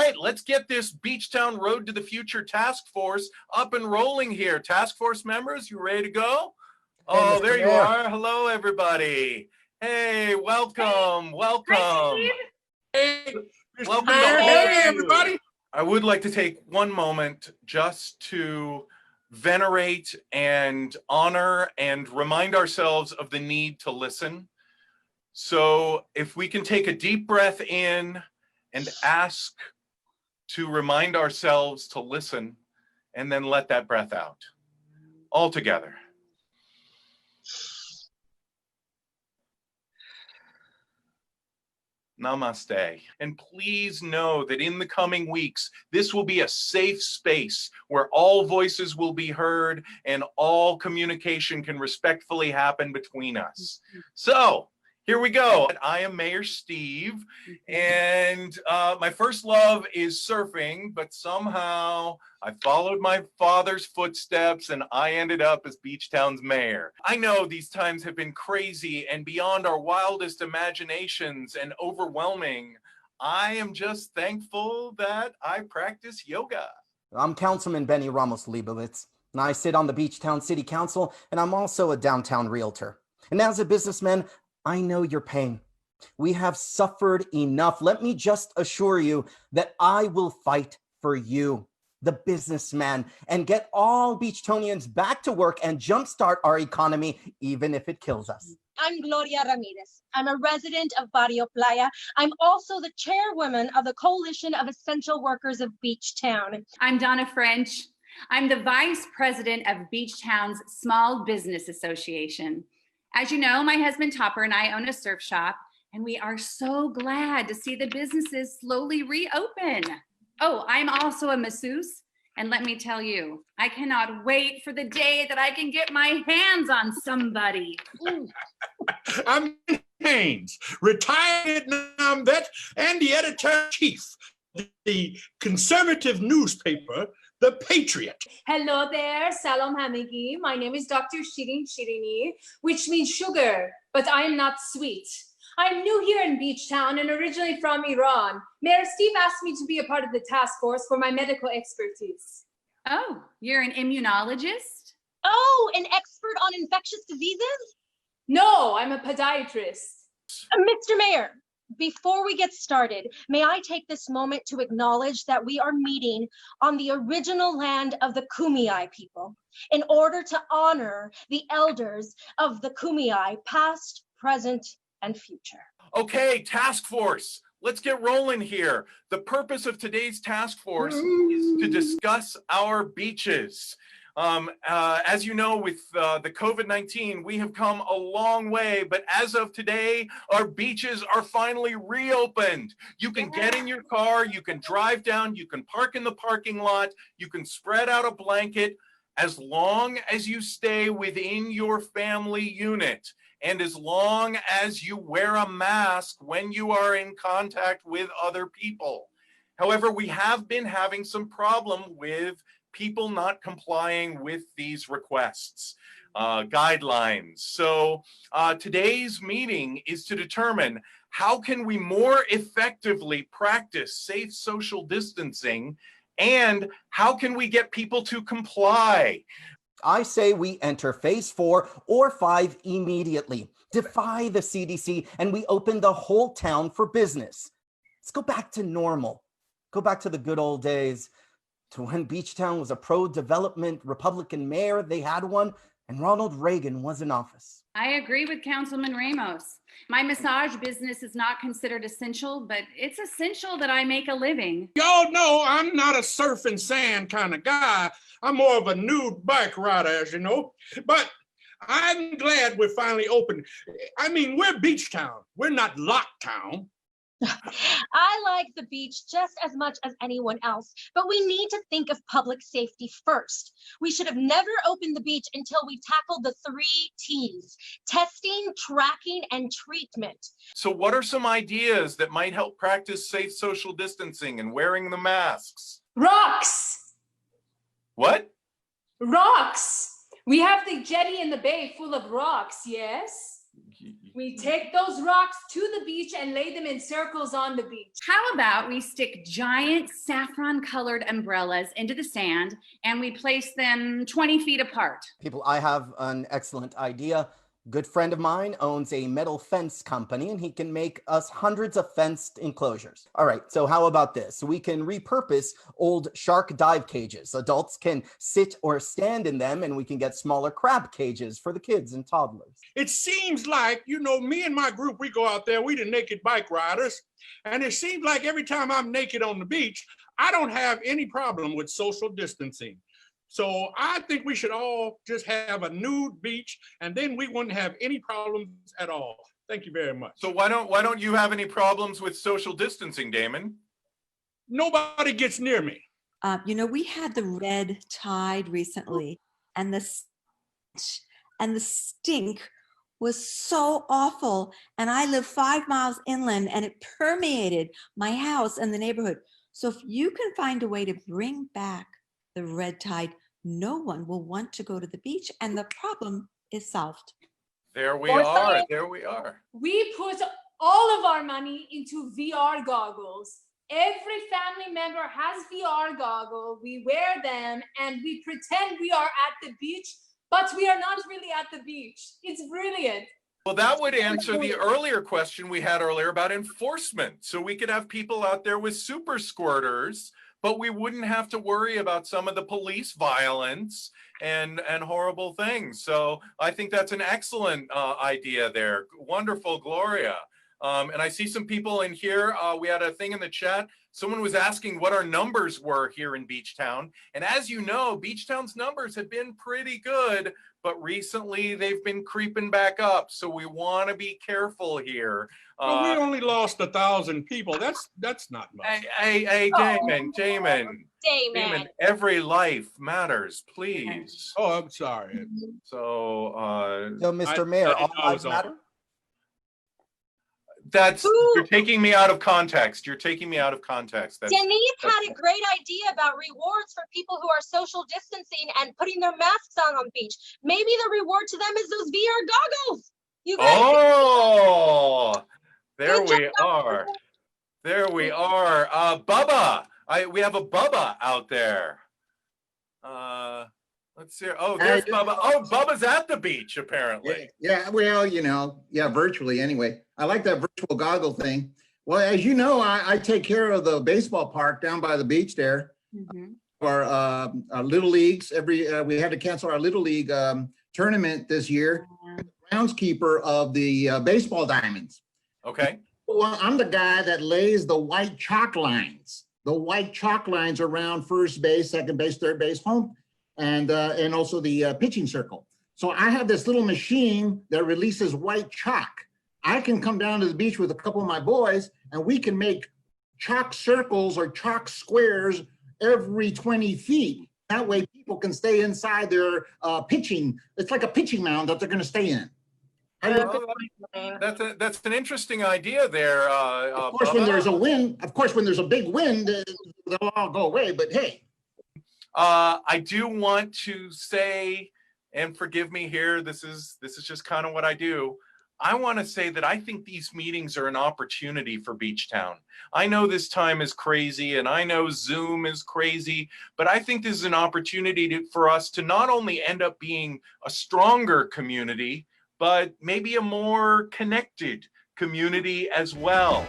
right, let's get this Beachtown Road to the Future Task Force up and rolling here. Task Force members, you ready to go? Oh, there you are. Hello, everybody. Hey, welcome, welcome. Hi, hey, welcome to hey, everybody. I would like to take one moment just to venerate and honor and remind ourselves of the need to listen. So if we can take a deep breath in and ask to remind ourselves to listen, and then let that breath out all together. Namaste. And please know that in the coming weeks, this will be a safe space where all voices will be heard and all communication can respectfully happen between us. So here we go. I am Mayor Steve, and my first love is surfing, but somehow I followed my father's footsteps and I ended up as Beachtown's mayor. I know these times have been crazy and beyond our wildest imaginations and overwhelming. I am just thankful that I practice yoga. I'm Councilman Benny Ramos-Leibowitz, and I sit on the Beachtown City Council, and I'm also a downtown realtor. And as a businessman, I know your pain. We have suffered enough. Let me just assure you that I will fight for you, the businessman, and get all Beachtonians back to work and jumpstart our economy, even if it kills us. I'm Gloria Ramirez. I'm a resident of Barrio Playa. I'm also the chairwoman of the Coalition of Essential Workers of Beachtown. I'm Donna French. I'm the vice president of Beachtown's Small Business Association. As you know, my husband Topper and I own a surf shop, and we are so glad to see the businesses slowly reopen. Oh, I'm also a masseuse, and let me tell you, I cannot wait for the day that I can get my hands on somebody. I'm Haynes, retired Vietnam vet and the editor-in-chief of the conservative newspaper, The Patriot. Hello there, Salam Hamigi. My name is Dr. Shirin Shirini, which means sugar, but I am not sweet. I'm new here in Beachtown and originally from Iran. Mayor Steve asked me to be a part of the task force for my medical expertise. Oh, you're an immunologist? Oh, an expert on infectious diseases? No, I'm a podiatrist. Mr. Mayor, before we get started, may I take this moment to acknowledge that we are meeting on the original land of the Kumeyaay people in order to honor the elders of the Kumeyaay, past, present, and future. Okay, task force, let's get rolling here. The purpose of today's task force is to discuss our beaches. As you know, with the COVID-19, we have come a long way, but as of today, our beaches are finally reopened. You can get in your car, you can drive down, you can park in the parking lot, you can spread out a blanket, as long as you stay within your family unit. And as long as you wear a mask when you are in contact with other people. However, we have been having some problem with people not complying with these requests, guidelines. So today's meeting is to determine how can we more effectively practice safe social distancing, and how can we get people to comply? I say we enter phase 4 or 5 immediately, defy the CDC, and we open the whole town for business. Let's go back to normal. Go back to the good old days, to when Beachtown was a pro-development Republican mayor, they had one, and Ronald Reagan was in office. I agree with Councilman Ramos. My massage business is not considered essential, but it's essential that I make a living. Y'all know I'm not a surf and sand kind of guy. I'm more of a nude bike rider, as you know. But I'm glad we're finally open. I mean, we're Beachtown. We're not Locktown. I like the beach just as much as anyone else, but we need to think of public safety first. We should have never opened the beach until we tackled the 3 T's: testing, tracking, and treatment. So what are some ideas that might help practice safe social distancing and wearing the masks? Rocks! What? Rocks! We have the jetty in the bay full of rocks, yes? We take those rocks to the beach and lay them in circles on the beach. How about we stick giant saffron-colored umbrellas into the sand and we place them 20 feet apart? People, I have an excellent idea. Good friend of mine owns a metal fence company and he can make us hundreds of fenced enclosures. All right, so how about this? We can repurpose old shark dive cages. Adults can sit or stand in them and we can get smaller crab cages for the kids and toddlers. It seems like, me and my group, we go out there, we the naked bike riders, and it seems like every time I'm naked on the beach, I don't have any problem with social distancing. So I think we should all just have a nude beach and then we wouldn't have any problems at all. Thank you very much. So why don't you have any problems with social distancing, Damon? Nobody gets near me. We had the red tide recently and the stink was so awful. And I live 5 miles inland and it permeated my house and the neighborhood. So if you can find a way to bring back the red tide, no one will want to go to the beach and the problem is solved. There we are. There we are. We put all of our money into VR goggles. Every family member has VR goggles. We wear them and we pretend we are at the beach, but we are not really at the beach. It's brilliant. Well, that would answer the earlier question we had earlier about enforcement. So we could have people out there with super squirters, but we wouldn't have to worry about some of the police violence and horrible things. So I think that's an excellent idea there. Wonderful, Gloria. And I see some people in here. We had a thing in the chat. Someone was asking what our numbers were here in Beachtown. And as you know, Beachtown's numbers have been pretty good, but recently they've been creeping back up. So we want to be careful here. Well, we only lost 1,000 people. That's not much. Hey, Damon, every life matters, please. Oh, I'm sorry. So, Mr. Mayor, all lives matter? You're taking me out of context. You're taking me out of context. Denise had a great idea about rewards for people who are social distancing and putting their masks on the beach. Maybe the reward to them is those VR goggles. You guys. Oh, there we are. There we are. Bubba, we have a Bubba out there. Let's see. Oh, there's Bubba. Oh, Bubba's at the beach, apparently. Yeah, well, virtually anyway. I like that virtual goggle thing. Well, as you know, I take care of the baseball park down by the beach there. For our little leagues. We had to cancel our little league tournament this year. Groundskeeper of the baseball diamonds. Okay. Well, I'm the guy that lays the white chalk lines. The white chalk lines around first base, second base, third base, home, and also the pitching circle. So I have this little machine that releases white chalk. I can come down to the beach with a couple of my boys and we can make chalk circles or chalk squares every 20 feet. That way people can stay inside their pitching. It's like a pitching mound that they're going to stay in. That's an interesting idea there. Of course, when there's a wind, when there's a big wind, they'll all go away, but hey. I do want to say, and forgive me here, this is just kind of what I do. I want to say that I think these meetings are an opportunity for Beachtown. I know this time is crazy and I know Zoom is crazy, but I think this is an opportunity for us to not only end up being a stronger community, but maybe a more connected community as well.